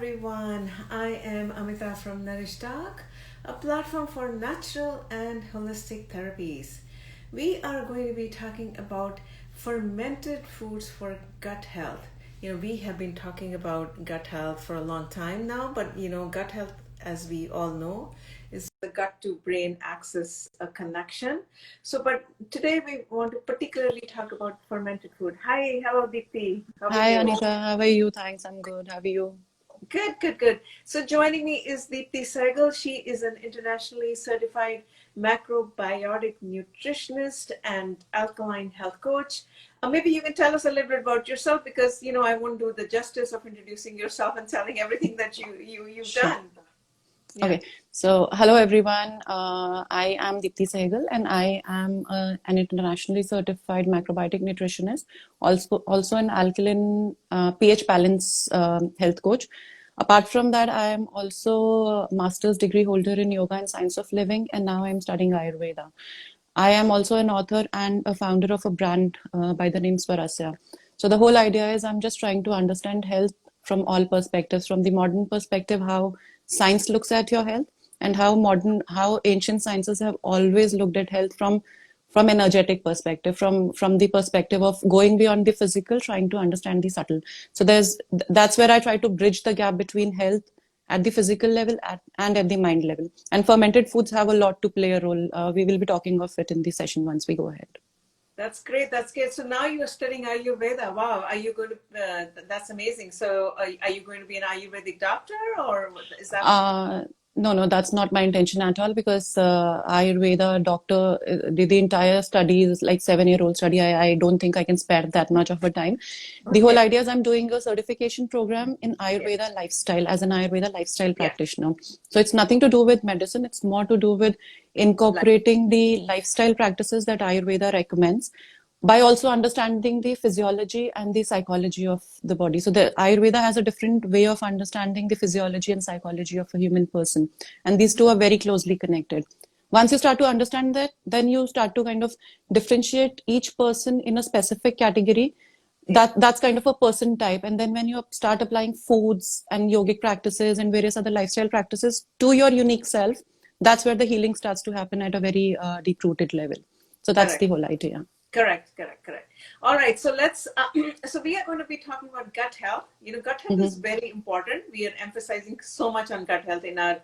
everyone. I am Amita from Nourish Talk, a platform for natural and holistic therapies. We are going to be talking about fermented foods for gut health. We have been talking about gut health for a long time now, but gut health, as we all know, is the gut to brain axis a connection. But today we want to particularly talk about fermented food. Hi, hello Deepti. How are Hi you? Anita, how are you? Thanks, I'm good. How are you? Good, good, good. So joining me is Deepti Sehgal. She is an internationally certified macrobiotic nutritionist and alkaline health coach. Maybe you can tell us a little bit about yourself because I won't do the justice of introducing yourself and telling everything that you've Sure. done. Yeah. Okay, so hello everyone. I am Deepti Sehgal and I am an internationally certified macrobiotic nutritionist, also an alkaline pH balance health coach. Apart from that, I am also a master's degree holder in yoga and science of living, and now I'm studying Ayurveda. I am also an author and a founder of a brand by the name Swarasya. So the whole idea is I'm just trying to understand health from all perspectives, from the modern perspective, how science looks at your health, and how ancient sciences have always looked at health from energetic perspective, from the perspective of going beyond the physical, trying to understand the subtle. So that's where I try to bridge the gap between health at the physical level and at the mind level. And fermented foods have a lot to play a role. We will be talking of it in the session once we go ahead. That's great. That's great. So now you are studying Ayurveda. Wow. Are you going to, that's amazing. So are you going to be an Ayurvedic doctor or is that? Uh, no, that's not my intention at all because Ayurveda doctor, the entire study is like 7-year-old study. I don't think I can spare that much of a time. The whole Okay. idea is I'm doing a certification program in Yeah. Ayurveda lifestyle as an Ayurveda lifestyle Yeah. practitioner. So it's nothing to do with medicine. It's more to do with Like, incorporating the lifestyle practices that Ayurveda recommends by also understanding the physiology and the psychology of the body. So the Ayurveda has a different way of understanding the physiology and psychology of a human person. And these two are very closely connected. Once you start to understand that, then you start to kind of differentiate each person in a specific category. yeah. That's kind of a person type. And then when you start applying foods and yogic practices and various other lifestyle practices to your unique self, that's where the healing starts to happen at a very deep rooted level. So that's Correct. the whole idea. Correct, correct, correct. All right, so so we are going to be talking about gut health. Gut health is Mm-hmm. very important. We are emphasizing so much on gut health in our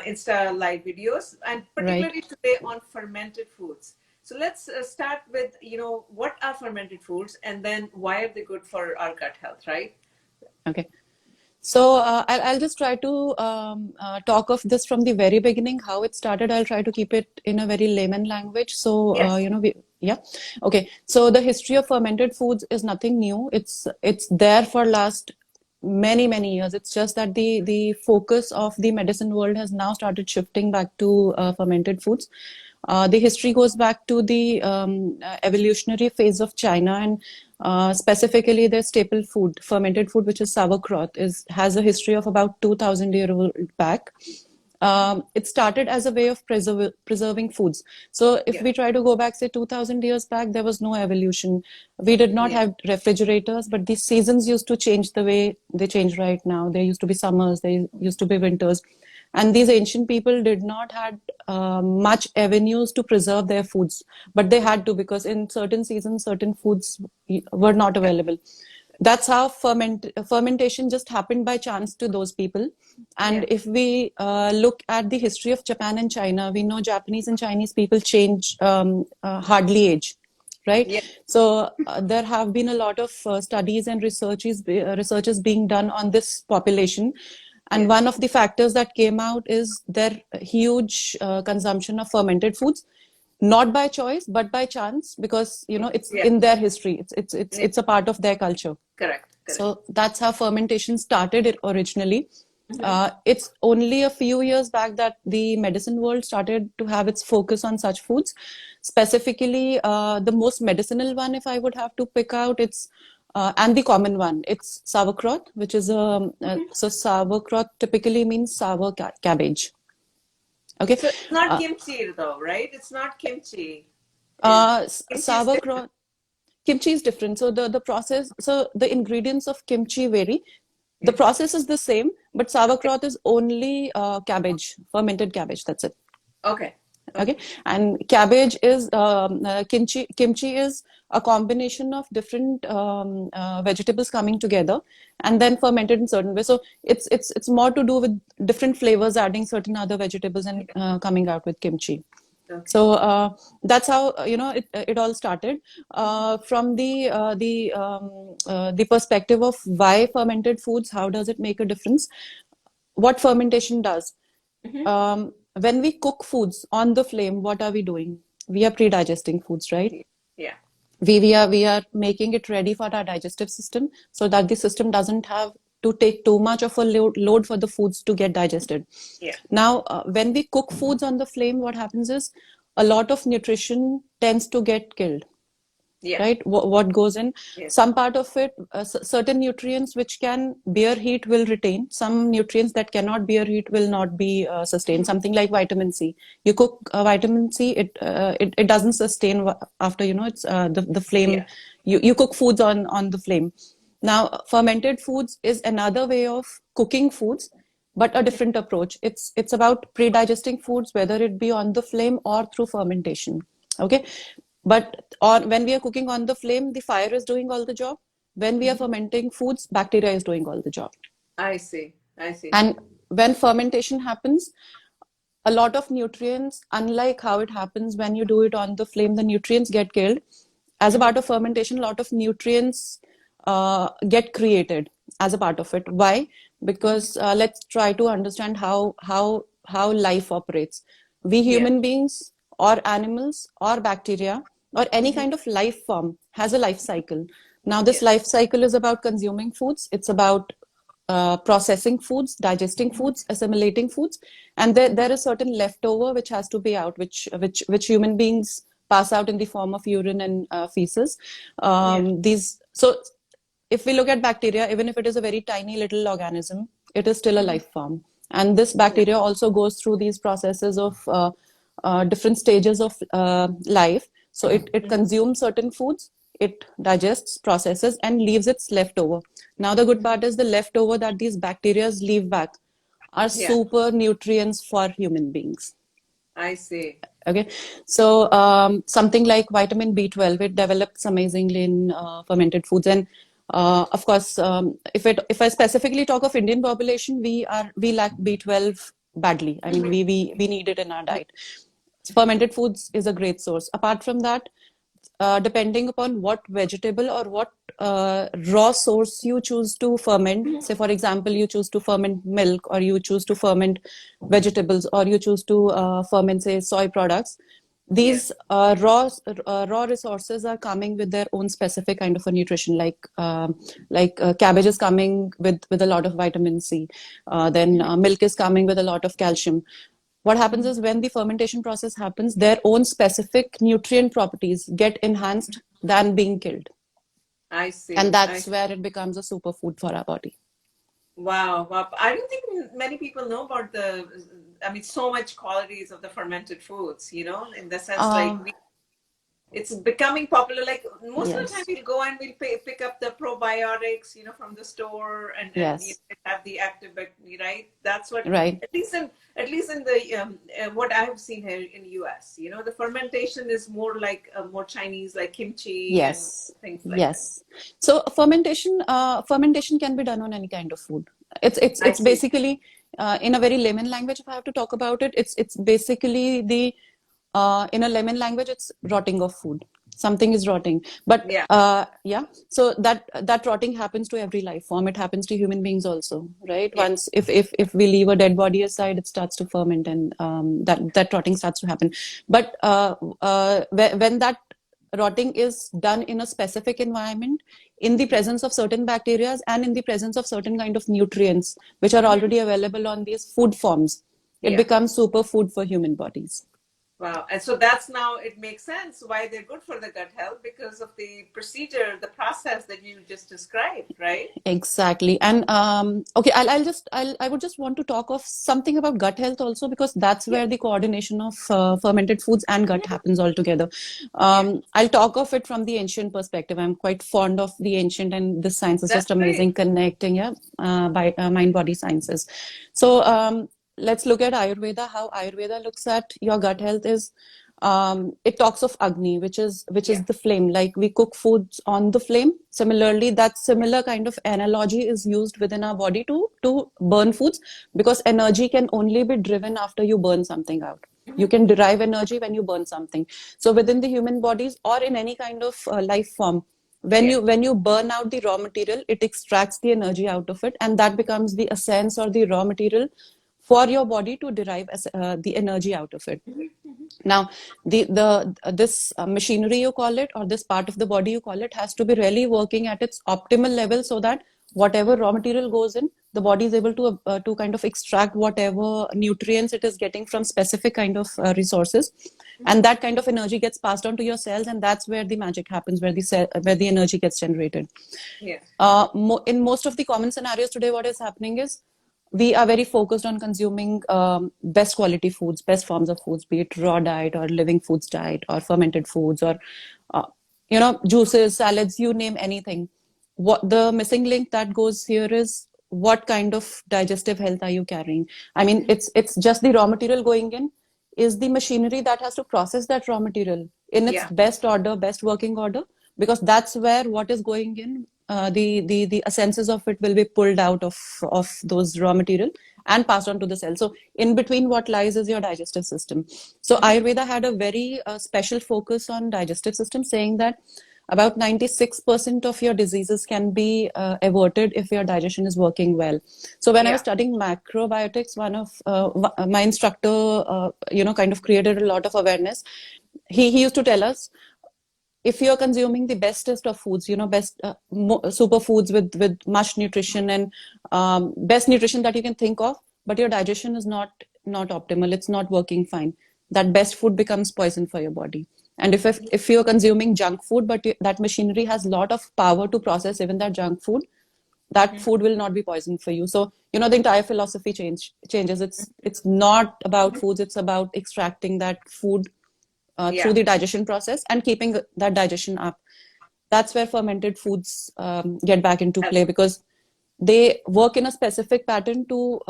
Insta live videos, and Right. particularly today on fermented foods. So let's start with, what are fermented foods and then why are they good for our gut health, right? Okay. So I'll just try to talk of this from the very beginning, how it started. I'll try to keep it in a very layman language. So Yes. yeah, okay. So the history of fermented foods is nothing new. It's there for last many years. It's just that the focus of the medicine world has now started shifting back to fermented foods. The history goes back to the evolutionary phase of China, and specifically their staple food, fermented food, which is sauerkraut, has a history of about 2,000 years old back. It started as a way of preserving foods. So if Yeah. we try to go back, say 2,000 years back, there was no evolution. We did not Yeah. have refrigerators, but the seasons used to change the way they change right now. There used to be summers, there used to be winters. And these ancient people did not had much avenues to preserve their foods, but they had to because in certain seasons, certain foods were not available. That's how fermentation just happened by chance to those people. And Yeah. if we look at the history of Japan and China, we know Japanese and Chinese people change hardly age, right? Yeah. So there have been a lot of studies and researches being done on this population, and Yeah. one of the factors that came out is their huge consumption of fermented foods, not by choice but by chance, because it's Yeah. in their history. Yeah. It's a part of their culture. Correct. Correct. So that's how fermentation started it originally. Hmm. It's only a few years back that the medicine world started to have its focus on such foods. Specifically, the most medicinal one, if I would have to pick out, and the common one, it's sauerkraut, which is so sauerkraut typically means sour cabbage. Okay. So it's not Uh, kimchi though, right? It's not kimchi. Is kimchi is different. Sauerkraut, kimchi is different. So the process, so the ingredients of kimchi vary. The process is the same, but sauerkraut is only cabbage, fermented cabbage. That's it. Okay. Okay. And cabbage is kimchi. Kimchi is a combination of different vegetables coming together and then fermented in certain way. So it's more to do with different flavors, adding certain other vegetables and coming out with kimchi. Okay. So that's how it all started from the perspective of why fermented foods. How does it make a difference? What fermentation does? When we cook foods on the flame, what are we doing? We are pre-digesting foods, right? Yeah. We are making it ready for our digestive system so that the system doesn't have to take too much of a load for the foods to get digested. Yeah. Now, when we cook foods on the flame, what happens is a lot of nutrition tends to get killed. Yeah. Right? What goes in? Yes. Some part of it, certain nutrients which can bear heat will retain. Some nutrients that cannot bear heat will not be sustained. Something like vitamin C. You cook vitamin C, it doesn't sustain after it's the flame. Yeah. You cook foods on the flame. Now, fermented foods is another way of cooking foods, but a different approach. It's about pre-digesting foods, whether it be on the flame or through fermentation. Okay. But when we are cooking on the flame, the fire is doing all the job. When we are fermenting foods, bacteria is doing all the job. I see. And when fermentation happens, a lot of nutrients, unlike how it happens when you do it on the flame, the nutrients get killed. As a part of fermentation, a lot of nutrients get created as a part of it. Why? Because let's try to understand how life operates. We human beings or animals or bacteria or any kind of life form has a life cycle. Now, this life cycle is about consuming foods. It's about processing foods, digesting foods, assimilating foods, and there is certain leftover which has to be out, which human beings pass out in the form of urine and feces. So if we look at bacteria, even if it is a very tiny little organism, it is still a life form. And this bacteria also goes through these processes of different stages of life. So it consumes certain foods, it digests, processes, and leaves its leftover. Now, the good part is the leftover that these bacteria leave back are super nutrients for human beings. I see. Okay. So something like vitamin B12, it develops amazingly in fermented foods. And of course, if I specifically talk of Indian population, we lack B12 badly. I mean, we need it in our diet. Fermented foods is a great source. Apart from that, depending upon what vegetable or what raw source you choose to ferment, say for example, you choose to ferment milk, or you choose to ferment vegetables, or you choose to ferment, say, soy products. These raw resources are coming with their own specific kind of a nutrition, like cabbage is coming with a lot of vitamin C. Then milk is coming with a lot of calcium. What happens is when the fermentation process happens, their own specific nutrient properties get enhanced than being killed. I see. And that's where it becomes a superfood for our body. Wow. I don't think many people know about so much qualities of the fermented foods, in the sense it's becoming popular. Like most of the time we'll go and we'll pick up the probiotics, from the store and have the active, right? That's what, right. At least in the, what I have seen here in US, the fermentation is more like more Chinese, like kimchi and things like that. So fermentation can be done on any kind of food. It's basically, in a very layman language, if I have to talk about it, it's basically in a layman language, it's rotting of food. Something is rotting. But so that rotting happens to every life form. It happens to human beings also, right? Once if we leave a dead body aside, it starts to ferment, and that rotting starts to happen. But when that rotting is done in a specific environment, in the presence of certain bacteria and in the presence of certain kind of nutrients which are already available on these food forms, it becomes superfood for human bodies. Wow. And so that's now it makes sense why they're good for the gut health because of the procedure, the process that you just described, right? Exactly. And okay, I would just want to talk of something about gut health also, because that's Yeah. where the coordination of fermented foods and gut Mhm. happens altogether. Yeah. I'll talk of it from the ancient perspective. I'm quite fond of the ancient, and this science is just That's great. amazing, connecting, yeah, by mind body sciences. So let's look at Ayurveda. How Ayurveda looks at your gut health is, it talks of Agni, which is Yeah. the flame. Like we cook foods on the flame. Similarly, that Yeah. similar kind of analogy is used within our body to burn foods, because energy can only be driven after you burn something out. You Mhm. can derive energy when you burn something. So within the human bodies or in any kind of life form, Yeah. when you burn out the raw material, it extracts the energy out of it, and that becomes the essence or the raw material for your body to derive the energy out of it. Mhm. Mhm. Now, the this machinery, you call it, or this part of the body, you call it, has to be really working at its optimal level, so that whatever raw material goes in, the body is able to kind of extract whatever nutrients it is getting from specific kind of resources, Mhm. and that kind of energy gets passed on to your cells, and that's where the magic happens, where the energy gets generated. Yeah. In most of the common scenarios today, what is happening is we are very focused on consuming best quality foods, best forms of foods, be it raw diet or living foods diet or fermented foods or uh, juices, salads, you name anything. What the missing link that goes here is, what kind of digestive health are you carrying? I mean, Mhm. it's just the raw material going in. Is the machinery that has to process that raw material in its Yeah. best order, best working order? Because that's where what is going in, the essences of it will be pulled out of those raw material and passed on to the cell. So in between what lies is your digestive system. So Mhm. Ayurveda had a very special focus on digestive system, saying that about 96% of your diseases can be averted if your digestion is working well. So when I was Yeah. studying macrobiotics, one of my instructor, kind of created a lot of awareness. He used to tell us, if you're consuming the bestest of foods, best superfoods with much nutrition and best nutrition that you can think of, but your digestion is not optimal, it's not working fine, that best food becomes poison for your body. And if you're consuming junk food, but that machinery has a lot of power to process even that junk food, that Mhm. food will not be poison for you. So the entire philosophy changes. It's not about Mhm. foods, it's about extracting that food through Yeah. the digestion process and keeping that digestion up. That's where fermented foods get back into Uh, play, because they work in a specific pattern to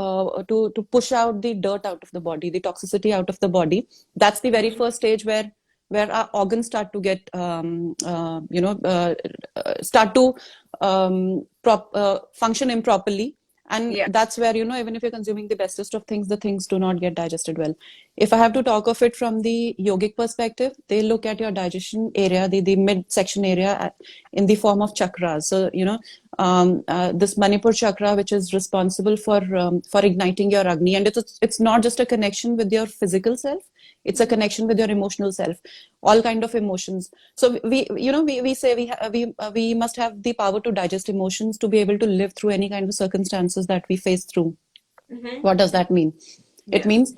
push out the dirt out of the body, the toxicity out of the body. That's the very mhm. first stage where our organs start to get start to function improperly. And Yeah. that's where, even if you're consuming the bestest of things, the things do not get digested well. If I have to talk of it from the yogic perspective, they look at your digestion area, the midsection area, in the form of chakras. So, this Manipur chakra, which is responsible for igniting your Agni, and it's not just a connection with your physical self; it's a Mhm. connection with your emotional self, all kind of emotions. So we say we must have the power to digest emotions to be able to live through any kind of circumstances that we face through. Mhm. What does Mhm. that mean? It Yeah. means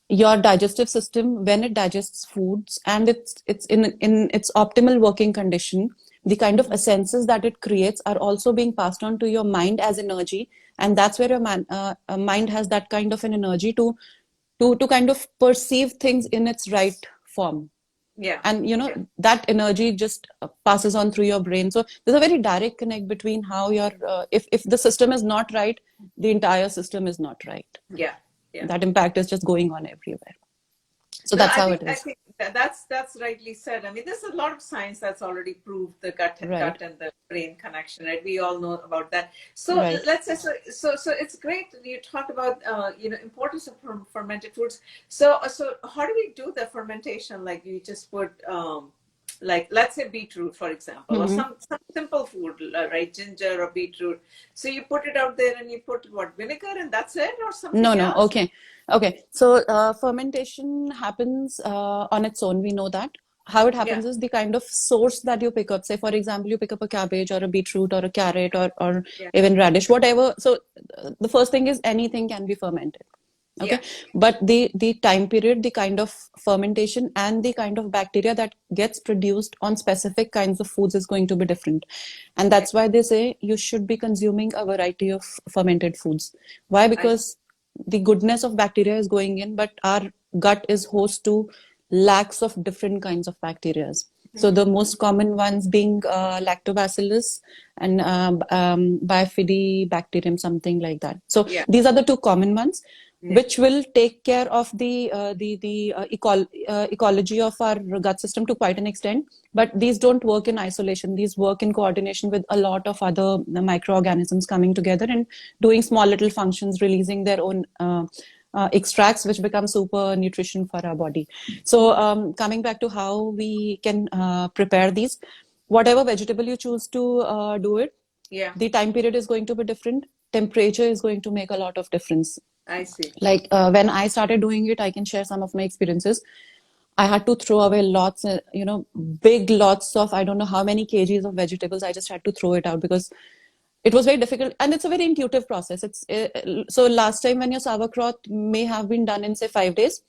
your digestive system, when it digests foods and it's in its optimal working condition, the kind of Mhm. essences that it creates are also being passed on to your mind as energy, and that's where your mind has that kind of an energy to kind of perceive things in its right form. Yeah. And Yeah. that energy just passes on through your brain. So there's a very direct connect between how your if the system is not right, the entire system is not right. Yeah. Yeah. That impact is just going on everywhere. So No, that's how it I is. think that's rightly said. I mean, there's a lot of science that's already proved the gut Right, and the brain connection, right? We all know about that. So right. let's say so it's great that you talk about importance of fermented foods. So how do we do the fermentation? Like you just put like let's say beetroot, for example, or Hmm. some simple food, right? Ginger or beetroot. So you put it out there and you put what, vinegar, and that's it, or No, something no. else? Okay. Okay. So fermentation happens on its own. We know that. How it Yeah. happens is the kind of source that you pick up. Say, for example, you pick up a cabbage or a beetroot or a carrot or Yeah. even radish, whatever. So the first thing is anything can be fermented. Okay, Yeah. but the time period, the kind of fermentation, and the kind of bacteria that gets produced on specific kinds of foods is going to be different. And Okay. that's why they say you should be consuming a variety of fermented foods. Why? I see. Because the goodness of bacteria is going in, but our gut is host to lakhs of different kinds of bacteria. So the most common ones being lactobacillus and bifidobacterium, something like that. So Yeah. these are the two common ones, Yeah. which will take care of the ecology of our gut system to quite an extent. But these don't work in isolation. These work in coordination with a lot of other microorganisms coming together and doing small little functions, releasing their own extracts, which become super nutrition for our body. So coming back to how we can prepare these, whatever vegetable you choose to do it, Yeah. the time period is going to be different. Temperature is going to make a lot of difference. I see. Like when I started doing it, I can share some of my experiences. I had to throw away lots, big lots of, I don't know how many kgs of vegetables. I just had to throw it out because it was very difficult, and it's a very intuitive process. It's so last time when your sauerkraut may have been done in say 5 days,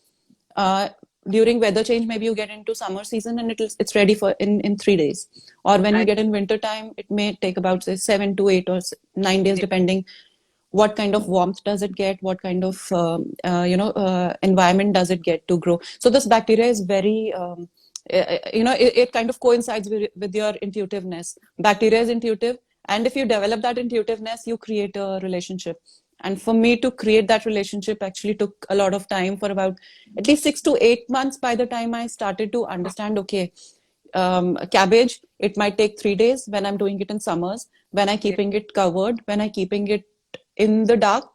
uh, during weather change, maybe you get into summer season and it's ready for in 3 days. Or when you I get in winter time, it may take about say 7 to 8 or 9 days, yeah. depending what kind of warmth does it get, what kind of environment does it get to grow. So this bacteria is very it kind of coincides with your intuitiveness. Bacteria is intuitive, and if you develop that intuitiveness, you create a relationship. And for me to create that relationship actually took a lot of time, for about at least 6 to 8 months. By the time I started to understand, okay, cabbage, it might take 3 days when I'm doing it in summers, when I Yeah. keeping it covered, when I keeping it in the dark,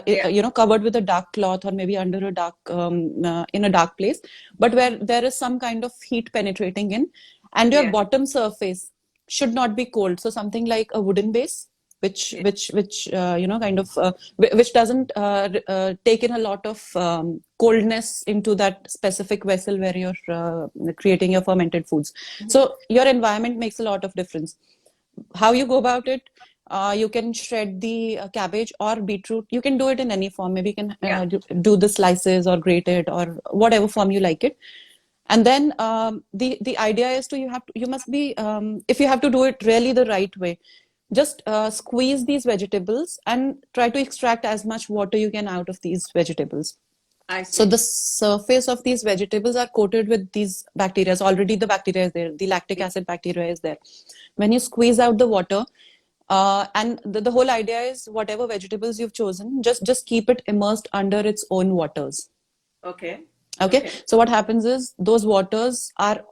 Yeah. covered with a dark cloth, or maybe under a dark, in a dark place, but where there is some kind of heat penetrating in, and your Yeah. bottom surface should not be cold. So something like a wooden base, Yeah. kind of which doesn't take in a lot of coldness into that specific vessel where you're creating your fermented foods. So your environment makes a lot of difference. How you go about it, you can shred the cabbage or beetroot. You can do it in any form. Maybe you can Yeah. do the slices or grate it, or whatever form you like it. And then the idea is to you must be, if you have to do it really the right way, just squeeze these vegetables and try to extract as much water you can out of these vegetables. I So see. the surface of these vegetables are coated with these bacteria. Already the bacteria is there. The lactic Yeah. acid bacteria is there. When you squeeze out the water, and the whole idea is whatever vegetables you've chosen, just keep it immersed under its own waters. Okay. Okay, Okay. so what happens is those waters are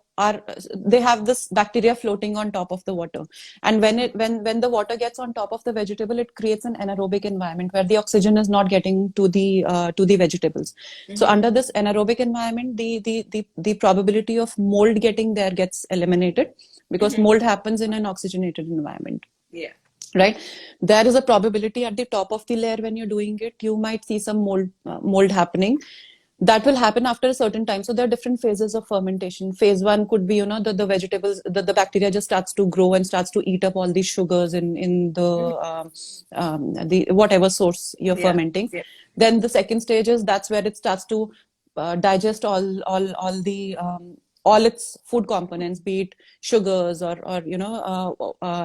they have this bacteria floating on top of the water, and when the water gets on top of the vegetable, it creates an anaerobic environment where the oxygen is not getting to the vegetables. So under this anaerobic environment, the probability of mold getting there gets eliminated, because mold happens in an oxygenated environment. Yeah. Right, there is a probability at the top of the layer. When you're doing it, you might see some mold happening. That will happen after a certain time. So there are different phases of fermentation. Phase one could be, the vegetables, the bacteria just starts to grow and starts to eat up all these sugars in the whatever source you're Yeah. fermenting. Yeah. Then the second stage is, that's where it starts to digest all its food components, be it sugars or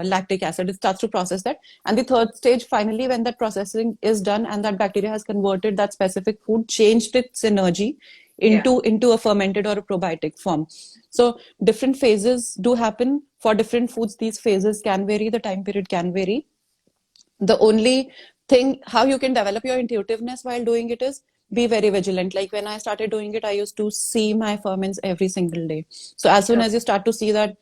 lactic acid. It starts to process that. And the third stage, finally, when that processing is done and that bacteria has converted that specific food, changed its energy Yeah. into a fermented or a probiotic form. So different phases do happen for different foods. These phases can vary, the time period can vary. The only thing, how you can develop your intuitiveness while doing it, is be very vigilant. Like when I started doing it, I used to see my ferments every single day. So as soon Okay. as you start to see that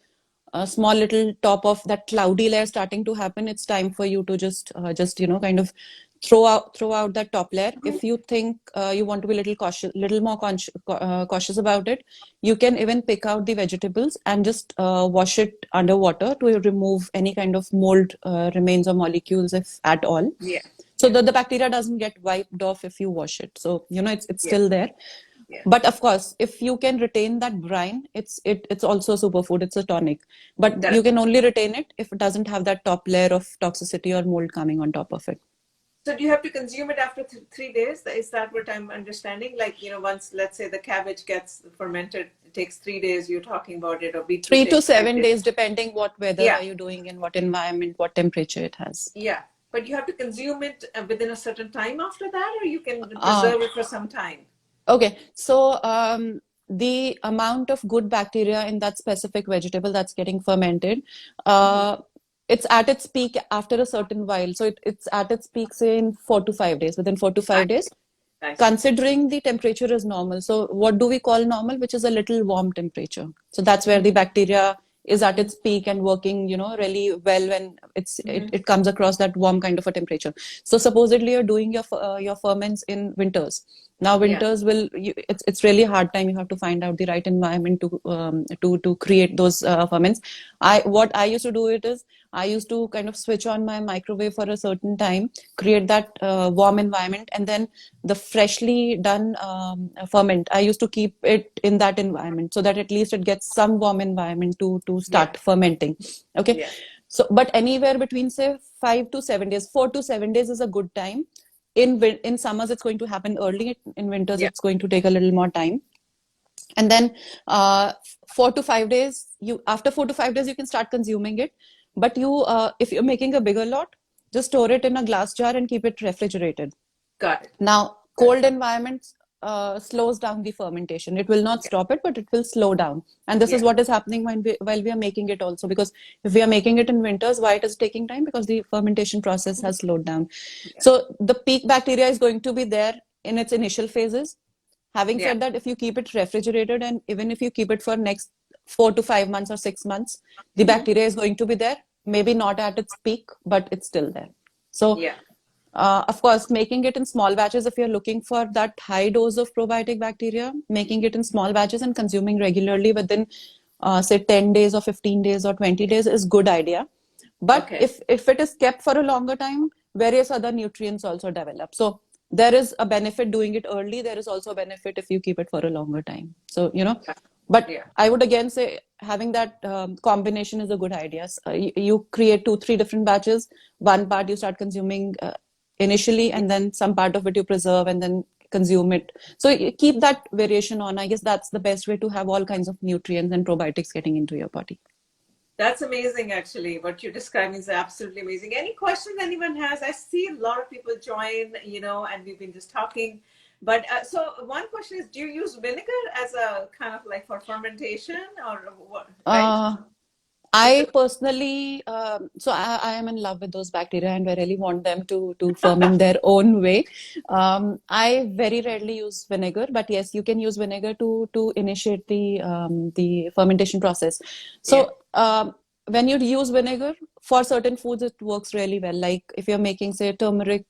small little top of that cloudy layer starting to happen, it's time for you to just kind of throw out that top layer. If you think you want to be little more cautious about it, you can even pick out the vegetables and just wash it underwater to remove any kind of mold remains or molecules, if at all. Yeah. So Yeah. the bacteria doesn't get wiped off if you wash it. So it's Yeah. still there. Yeah. But of course, if you can retain that brine, it's also a superfood. It's a tonic. But That you can only retain it if it doesn't have that top layer of toxicity or mold coming on top of it. So do you have to consume it after 3 days? Is that what I'm understanding? Like, once, let's say the cabbage gets fermented, it takes 3 days, you're talking about it, or beetroot Three to takes five seven days. days, depending what weather Yeah, are you doing and what environment, what temperature it has. yeah. But you have to consume it within a certain time after that, or you can Uh, preserve it for some time. okay, so the amount of good bacteria in that specific vegetable that's getting fermented, Hmm. uh, it's at its peak after a certain while. So it's at its peak, say, in 4 to 5 days. Within four to I five days, see. I see. considering the temperature is normal. So what do we call normal? Which is a little warm temperature. So that's where the Hmm. bacteria is at Hmm. its peak and working, really well when Hmm. it comes across that warm kind of a temperature. So supposedly you're doing your ferments in winters. Now Yeah. winters it's really hard time. You have to find out the right environment to create those ferments. What I used to do it is I used to kind of switch on my microwave for a certain time, create that warm environment, and then the freshly done ferment, I used to keep it in that environment so that at least it gets some warm environment to Yeah. start fermenting. Okay. Yeah. So, but anywhere between say 5 to 7 days, 4 to 7 days is a good time. In summers, it's going to happen early. In winters, Yeah. it's going to take a little more time. And then 4 to 5 days, you after 4 to 5 days, you can start consuming it. But if you're making a bigger lot, just store it in a glass jar and keep it refrigerated. Got it. Now, Got it. cold environments slows down the fermentation. It will not Yeah. stop it, but it will slow down. And this is Yeah. what is happening while we are making it also. Because if we are making it in winters, why it is taking time? Because the fermentation process has slowed down. Yeah. So the peak bacteria is going to be there in its initial phases. Having Yeah. said that, if you keep it refrigerated and even if you keep it for next 4 to 5 months or 6 months, the Hmm. bacteria is going to be there. Maybe not at its peak, but it's still there. So Yeah. of course, making it in small batches, if you're looking for that high dose of probiotic bacteria, making it in small batches and consuming regularly within, say, 10 days or 15 days or 20 days is good idea. But Okay. if it is kept for a longer time, various other nutrients also develop. So there is a benefit doing it early. There is also a benefit if you keep it for a longer time. So, but Yeah. I would again say having that combination is a good idea. You create 2, 3 different batches. One part you start consuming initially, Yeah. and then some part of it you preserve and then consume it. So you keep that variation on. I guess that's the best way to have all kinds of nutrients and probiotics getting into your body. That's amazing, actually. What you're describing is absolutely amazing. Any questions anyone has? I see a lot of people join, and we've been just talking. But so one question is, do you use vinegar as a kind of like for fermentation or what? Right? Uh, It's a I personally, I am in love with those bacteria and I really want them to ferment their own way. I very rarely use vinegar, but yes, you can use vinegar to initiate the fermentation process. yeah, So when you use vinegar for certain foods, it works really well. Like if you're making, say, turmeric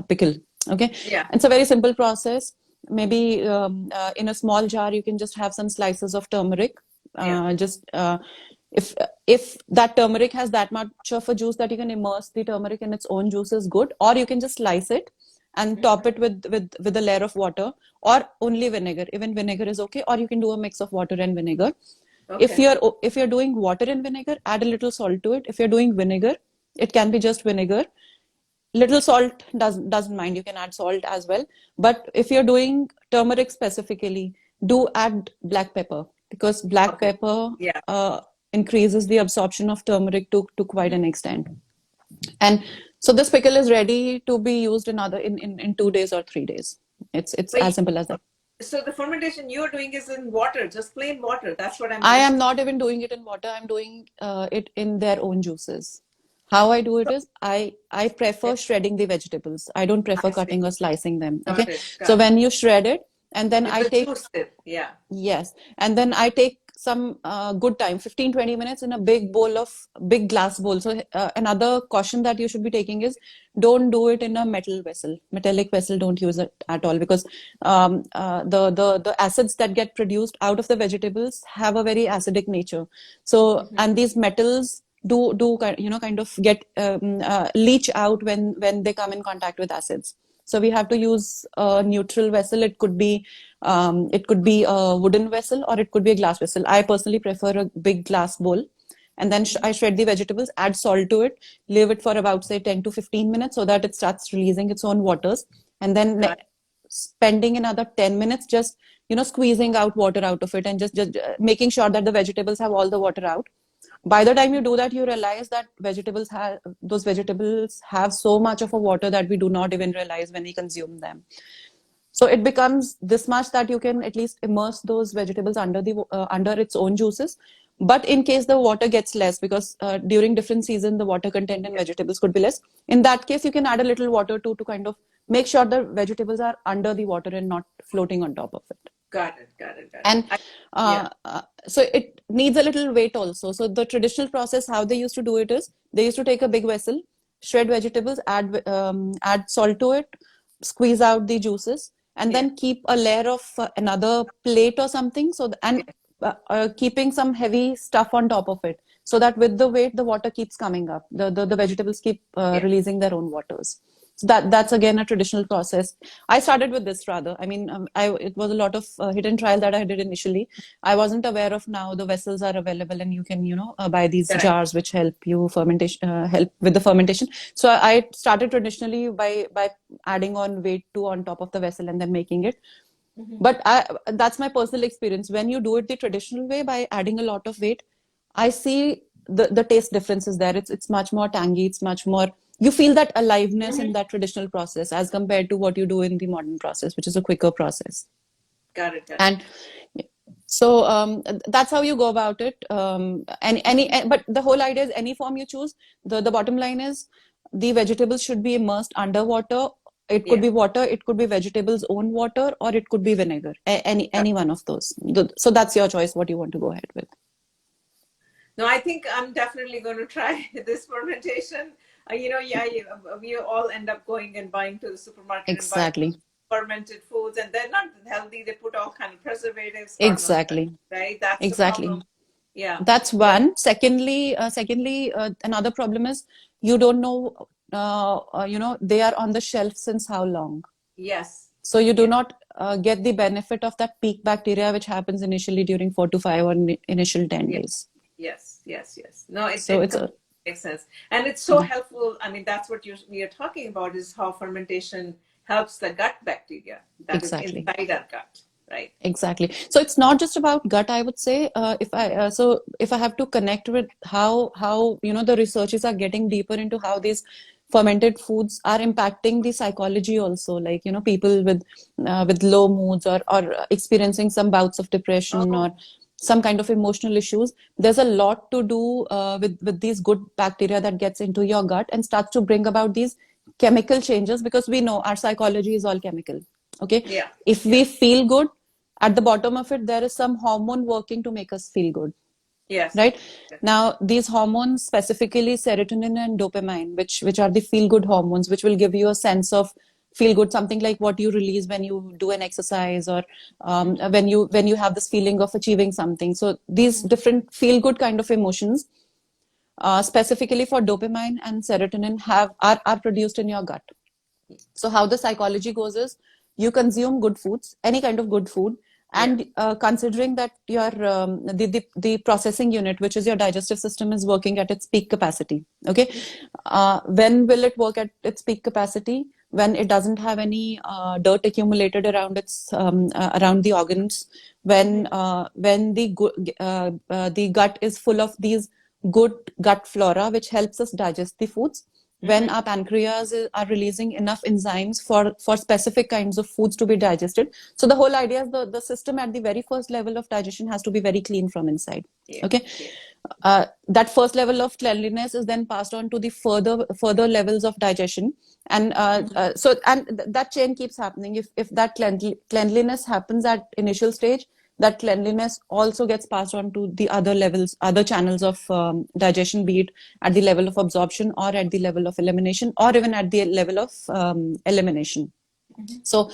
pickle, okay, yeah, it's a very simple process. Maybe in a small jar, you can just have some slices of turmeric yeah. just if if that turmeric has that much of a juice that you can immerse the turmeric in its own juice is good, or you can just slice it and top Mhm. it with a layer of water or only vinegar. Even vinegar is okay, or you can do a mix of water and vinegar. if Okay, you're if you're doing water and vinegar, add a little salt to it. If you're doing vinegar, it can be just vinegar. Little salt doesn't mind, you can add salt as well. But if you're doing turmeric specifically, do add black pepper, because black okay, pepper yeah. increases the absorption of turmeric to quite an extent. And so this pickle is ready to be used in 2 days or 3 days. It's But as simple as that. so the fermentation you're doing is in water, just plain water. That's what I'm I am understanding. not even doing it in water. I'm doing it in their own juices. How I do it is I Yeah, prefer shredding the vegetables. I don't prefer I see. cutting or slicing them. Got Okay. it. So Got it. when you shred it, and then It's I the take juice there. Yeah. yes, and then I take some good time, 15-20 minutes in a big glass bowl. So another caution that you should be taking is don't do it in a metallic vessel. Don't use it at all, because the acids that get produced out of the vegetables have a very acidic nature. So Hmm. and these metals do kind of get leach out when they come in contact with acids. So we have to use a neutral vessel. It could be a wooden vessel or it could be a glass vessel. I personally prefer a big glass bowl, and then I shred the vegetables, add salt to it, leave it for about say 10 to 15 minutes so that it starts releasing its own waters, and then spending another 10 minutes just squeezing out water out of it, and just making sure that the vegetables have all the water out. By the time you do that, you realize that those vegetables have so much of a water that we do not even realize when we consume them. So it becomes this much that you can at least immerse those vegetables under its own juices. But in case the water gets less, because during different seasons the water content in vegetables could be less, in that case you can add a little water to kind of make sure the vegetables are under the water and not floating on top of it. Got it. And so it needs a little weight also. So the traditional process, how they used to do it is, they used to take a big vessel, shred vegetables, add salt to it, squeeze out the juices, and then keep a layer of another plate or something. So keeping some heavy stuff on top of it, so that with the weight the water keeps coming up. The vegetables keep releasing their own waters. So that's again a traditional process. I started with this rather. I mean, it was a lot of hit and trial that I did initially. I wasn't aware of now the vessels are available and you can buy these jars which help you help with the fermentation. So I started traditionally by adding on weight on top of the vessel and then making it. But that's my personal experience. When you do it the traditional way by adding a lot of weight, I see the taste differences there. It's much more tangy. It's much more, you feel that aliveness in that traditional process as compared to what you do in the modern process, which is a quicker process. Got it. And so that's how you go about it. But the whole idea is any form you choose, the bottom line is the vegetables should be immersed underwater. It could be water, it could be vegetables' own water, or it could be vinegar. Any one of those. So that's your choice what you want to go ahead with. No, I think I'm definitely going to try this fermentation. We all end up going and buying to the supermarket. Exactly. And buying fermented foods, and they're not healthy. They put all kind of preservatives. Exactly. Right. That's exactly. the problem. Yeah. That's one. Secondly, another problem is you don't know. They are on the shelf since how long? Yes. So you do not get the benefit of that peak bacteria, which happens initially during 4 to 5 or initial 10 days. Yes. No, it makes sense. And it's so helpful. I mean, that's what we are talking about, is how fermentation helps the gut bacteria that is inside our gut. Right. Exactly. So it's not just about gut, I would say. If I have to connect with how the researchers are getting deeper into how these fermented foods are impacting the psychology also, like people with low moods or experiencing some bouts of depression or some kind of emotional issues. There's a lot to do with these good bacteria that gets into your gut and starts to bring about these chemical changes, because we know our psychology is all chemical. Okay. Yeah. If we feel good, at the bottom of it, there is some hormone working to make us feel good. Yes. Right. Now, these hormones, specifically serotonin and dopamine, which are the feel good hormones, which will give you a sense of feel good, something like what you release when you do an exercise or when you have this feeling of achieving something. So these different feel good kind of emotions, specifically for dopamine and serotonin, are produced in your gut. So how the psychology goes is, you consume good foods, any kind of good food, and considering that your the processing unit, which is your digestive system, is working at its peak capacity. Okay, when will it work at its peak capacity? When it doesn't have any dirt accumulated around around the organs, when the gut is full of these good gut flora, which helps us digest the foods. When our pancreas are releasing enough enzymes for specific kinds of foods to be digested. So the whole idea is the system at the very first level of digestion has to be very clean from inside. Okay. That first level of cleanliness is then passed on to the further levels of digestion. And that chain keeps happening. If that cleanliness happens at initial stage, that cleanliness also gets passed on to the other levels, other channels of digestion, be it at the level of absorption or at the level of elimination or even at the level of elimination. So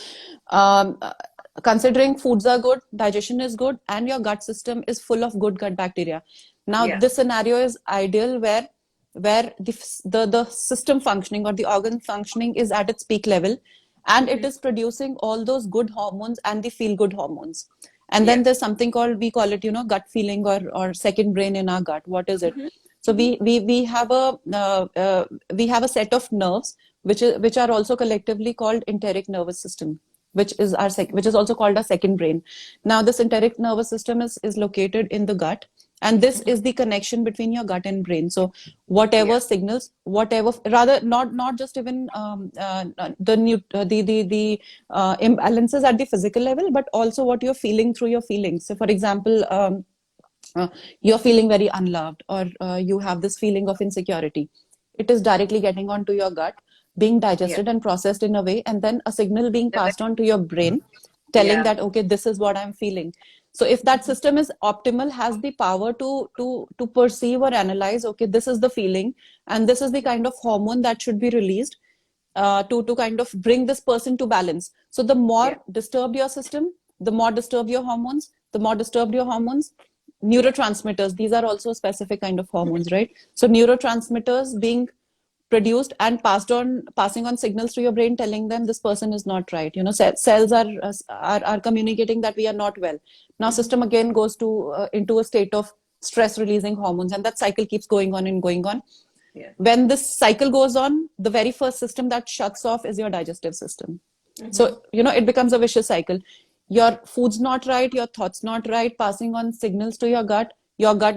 considering foods are good, digestion is good, and your gut system is full of good gut bacteria. Now, this scenario is ideal where the system functioning or the organ functioning is at its peak level, and it is producing all those good hormones and the feel good hormones. And Yeah. then there's something called, we call it, gut feeling, or second brain in our gut. What is it? So we have a set of nerves which are also collectively called enteric nervous system, which is also called our second brain. Now this enteric nervous system is located in the gut, and this is the connection between your gut and brain. So whatever signals, whatever, rather, not just even the imbalances at the physical level, but also what you're feeling through your feelings. So for example, uh, you're feeling very unloved, or you have this feeling of insecurity. It is directly getting onto your gut, being Yeah. digested and processed in a way, and then a signal being And then, passed on to your brain telling yeah. that, okay, this is what I'm feeling. So if that system is optimal, has the power to perceive or analyze, okay, this is the feeling, and this is the kind of hormone that should be released to kind of bring this person to balance. So the more Yeah. disturbed your system, the more disturbed your hormones, the more disturbed your hormones. Yeah. Neurotransmitters, these are also specific kind of hormones, right? So neurotransmitters being produced and passing on signals to your brain telling them this person is not right. Cells are communicating that we are not well. Now system again goes to into a state of stress releasing hormones, and that cycle keeps going on and going on. Yeah. When this cycle goes on, the very first system that shuts off is your digestive system. So it becomes a vicious cycle. Your food's not right, your thoughts not right, passing on signals to your gut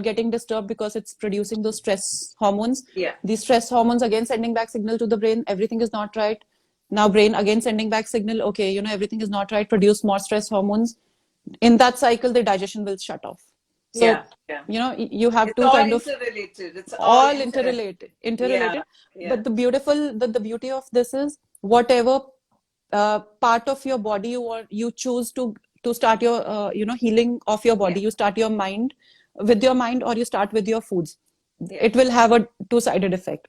getting disturbed because it's producing those stress hormones. Yeah. These stress hormones again sending back signal to the brain, everything is not right. Now brain again sending back signal, okay, everything is not right, produce more stress hormones. In that cycle, the digestion will shut off. So Yeah. Yeah. you have It's to all kind of, interrelated. It's all all interrelated. Yeah. Yeah. But the beauty of this is, whatever part of your body you choose to start your healing of your Yeah. body. You start your mind with your mind, or you start with your foods. Yeah. It will have a two-sided effect.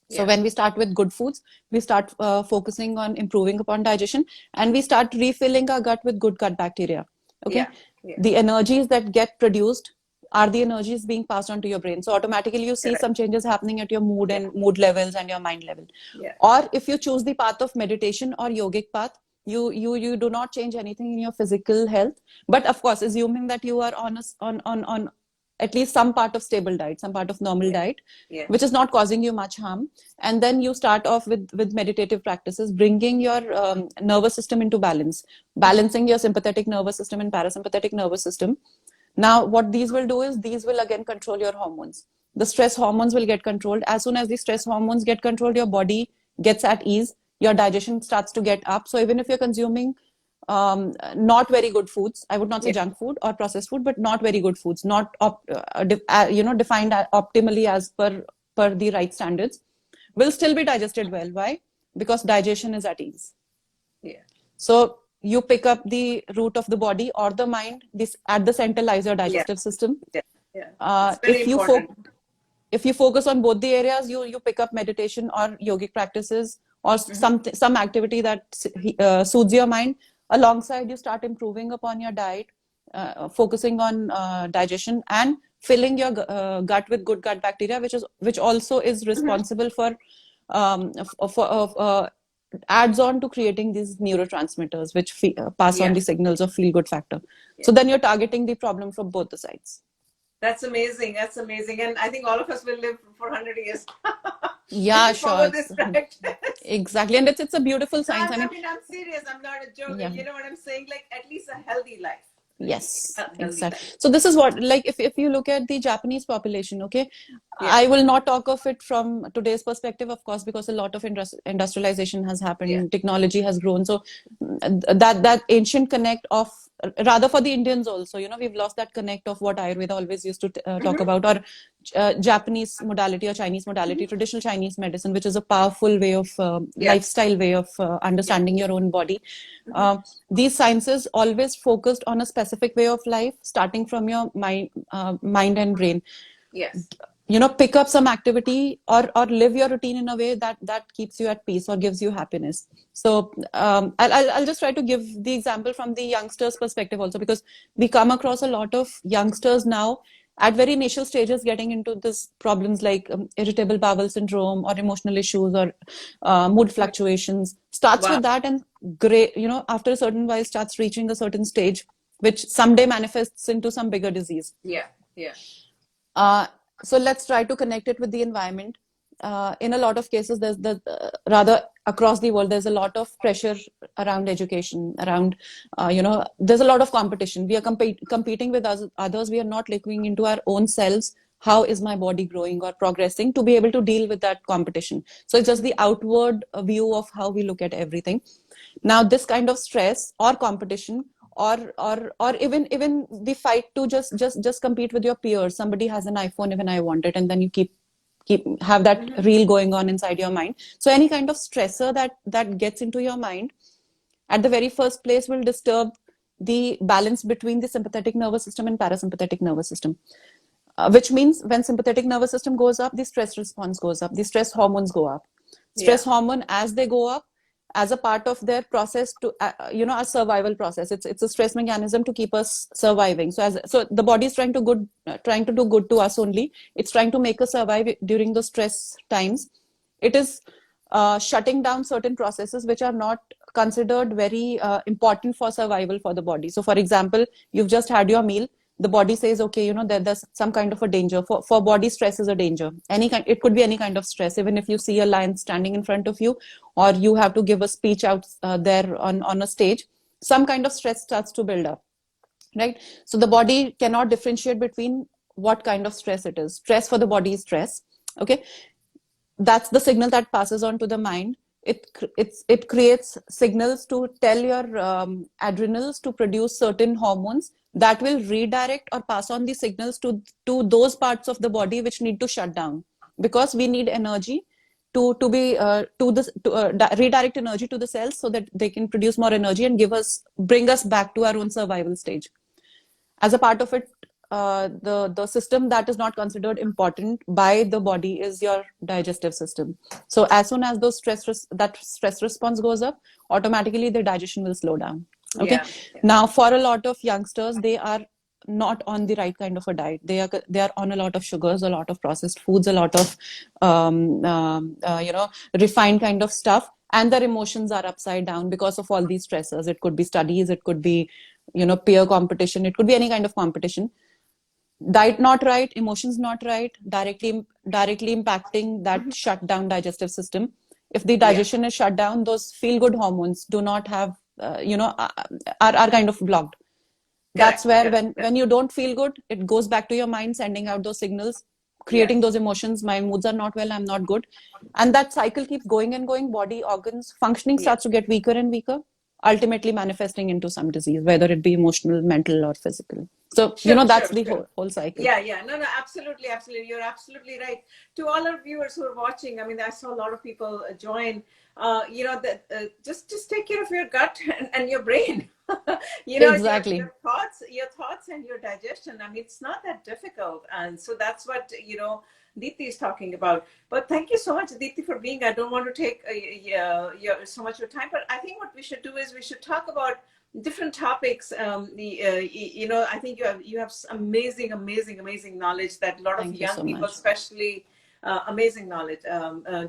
So Yeah. when we start with good foods, we start focusing on improving upon digestion, and we start refilling our gut with good gut bacteria. Okay, Yeah. Yeah. the energies that get produced are the energies being passed on to your brain. So automatically you see Correct. some changes happening at your mood Yeah. and mood levels and your mind level. Yeah. Or if you choose the path of meditation or yogic path, you do not change anything in your physical health. But of course, assuming that you are on at least some part of stable diet, some part of normal Yeah. diet, Yeah. which is not causing you much harm. And then you start off with meditative practices, bringing your nervous system into balance, balancing your sympathetic nervous system and parasympathetic nervous system. Now what these will do is, these will again control your hormones. The stress hormones will get controlled. As soon as the stress hormones get controlled, your body gets at ease, your digestion starts to get up. So even if you're consuming not very good foods, I would not say Yeah. junk food or processed food, but not very good foods, not defined optimally as per the right standards, will still be digested well. Why? Because digestion is at ease. Yeah. So you pick up the root of the body or the mind. This at the center lies your Yeah. digestive system. Yeah. Yeah. It's very If you important. if you focus on both the areas, you pick up meditation or yogic practices, or some activity that soothes your mind. Alongside, you start improving upon your diet, focusing on digestion, and filling your gut with good gut bacteria, which also is responsible for adds on to creating these neurotransmitters, which pass on Yeah. the signals of feel good factor. Yeah. So then you're targeting the problem from both the sides. That's amazing. That's amazing. And I think all of us will live for 100 years. Yeah, If we follow sure. this practice. Exactly. And it's a beautiful No, science. I mean, I'm serious. I'm not a joke. Yeah. You know what I'm saying? Like, at least a healthy life. Yes, A healthy exactly. life. So this is what, like, if you look at the Japanese population, okay, Yeah. I will not talk of it from today's perspective, of course, because a lot of industrialization has happened, Yeah. technology has grown. So that ancient connect of, rather for the Indians also, we've lost that connect of what Ayurveda always used to talk about, or Japanese modality or Chinese modality, traditional Chinese medicine, which is a powerful way of Yeah. lifestyle way of understanding your own body. These sciences always focused on a specific way of life, starting from your mind and brain. Yes. Pick up some activity, or live your routine in a way that keeps you at peace or gives you happiness. So I'll just try to give the example from the youngsters' perspective also, because we come across a lot of youngsters now at very initial stages getting into this problems like irritable bowel syndrome or emotional issues or mood fluctuations. Starts Wow. with that, and great, after a certain while starts reaching a certain stage which someday manifests into some bigger disease. Yeah, yeah. So let's try to connect it with the environment. In a lot of cases, rather across the world, there's a lot of pressure around education, around, there's a lot of competition. We are competing with others. We are not looking into our own selves. How is my body growing or progressing to be able to deal with that competition? So it's just the outward view of how we look at everything. Now, this kind of stress or competition, or even the fight to just compete with your peers. Somebody has an iPhone, even I want it, and then you keep have that reel going on inside your mind. So any kind of stressor that gets into your mind at the very first place will disturb the balance between the sympathetic nervous system and parasympathetic nervous system. Which means when sympathetic nervous system goes up, the stress response goes up, the stress hormones go up. Stress hormone, as they go up, as a part of their process to a survival process, it's a stress mechanism to keep us surviving. So the body is trying to do good to us only. It's trying to make us survive during the stress times. It is shutting down certain processes which are not considered very important for survival for the body. So for example, you've just had your meal. The body says, okay, there's some kind of a danger. For body, stress is a danger. It could be any kind of stress. Even if you see a lion standing in front of you, or you have to give a speech out there on a stage, some kind of stress starts to build up, right? So the body cannot differentiate between what kind of stress it is. Stress for the body is stress. Okay, that's the signal that passes on to the mind. It creates signals to tell your adrenals to produce certain hormones that will redirect or pass on the signals to those parts of the body which need to shut down, because we need energy to redirect energy to the cells so that they can produce more energy and bring us back to our own survival stage. As a part of it, the system that is not considered important by the body is your digestive system. So as soon as that stress response goes up, automatically the digestion will slow down. Okay. Yeah. Now, for a lot of youngsters, they are not on the right kind of a diet. They are on a lot of sugars, a lot of processed foods, a lot of refined kind of stuff, and their emotions are upside down because of all these stressors. It could be studies, it could be peer competition, it could be any kind of competition. Diet not right, emotions not right, directly impacting that shut down digestive system. If the digestion is shut down, those feel good hormones do not have are kind of blocked. That's where when you don't feel good, it goes back to your mind, sending out those signals, creating those emotions. My moods are not well, I'm not good, and that cycle keeps going and going. Body organs functioning starts to get weaker and weaker, ultimately manifesting into some disease, whether it be emotional, mental, or physical. So that's the whole cycle. No, absolutely, you're absolutely right. To all our viewers who are watching, I mean, I saw a lot of people join. Just take care of your gut and your brain. Exactly. Your thoughts and your digestion. I mean, it's not that difficult, and so that's what Deepti is talking about. But thank you so much, Deepti, for being. I don't want to take so much of your time, but I think what we should do is we should talk about different topics. I think you have amazing knowledge that a lot of young people, especially amazing knowledge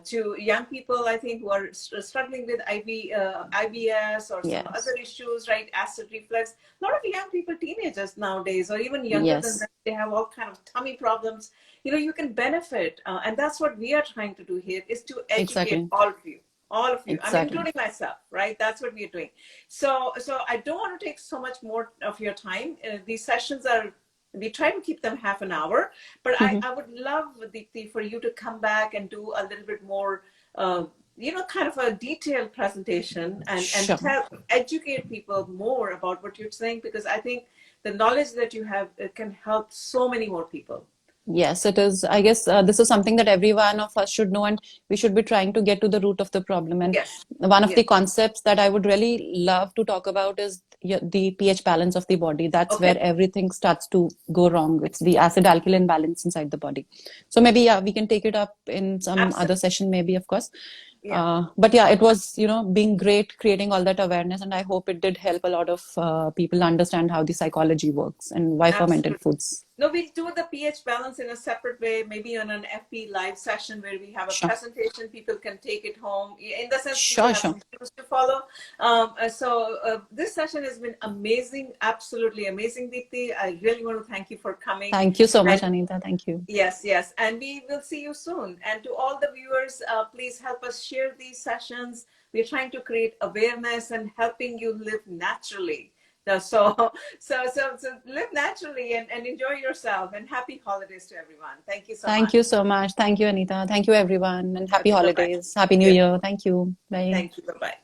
to young people, I think, who are struggling with IBS or some other issues, right? Acid reflux. A lot of young people, teenagers nowadays, or even younger than that, they have all kind of tummy problems. You can benefit, and that's what we are trying to do here, is to educate all of you. Exactly. I'm including myself, right? That's what we're doing. So I don't want to take so much more of your time. These sessions we try to keep them half an hour, but I would love, Deepti, for you to come back and do a little bit more, kind of a detailed presentation and educate people more about what you're saying, because I think the knowledge that you have can help so many more people. Yes, it is. I guess this is something that every one of us should know, and we should be trying to get to the root of the problem. And one of the concepts that I would really love to talk about is the pH balance of the body. That's where everything starts to go wrong. It's the acid-alkaline balance inside the body. So maybe, we can take it up in some other session, maybe, of course. But it was, being great, creating all that awareness, and I hope it did help a lot of people understand how the psychology works and why fermented foods No, we'll do the pH balance in a separate way, maybe on an FP live session where we have a Sure. presentation. People can take it home. In the sense, people Sure, have sure. some cues to follow. This session has been amazing, absolutely amazing, Deepti. I really want to thank you for coming. Thank you so much, And Anita. Thank you. yes, yes. And we will see you soon. And to all the viewers, please help us share these sessions. We're trying to create awareness and helping you live naturally. So live naturally and enjoy yourself, and happy holidays to everyone. Thank you so Thank much. you so much. Thank you, Anita. Thank you, everyone. And happy Okay, bye-bye. holidays. Happy New Yeah, Year. Thank you. Bye. thank you. Bye-bye.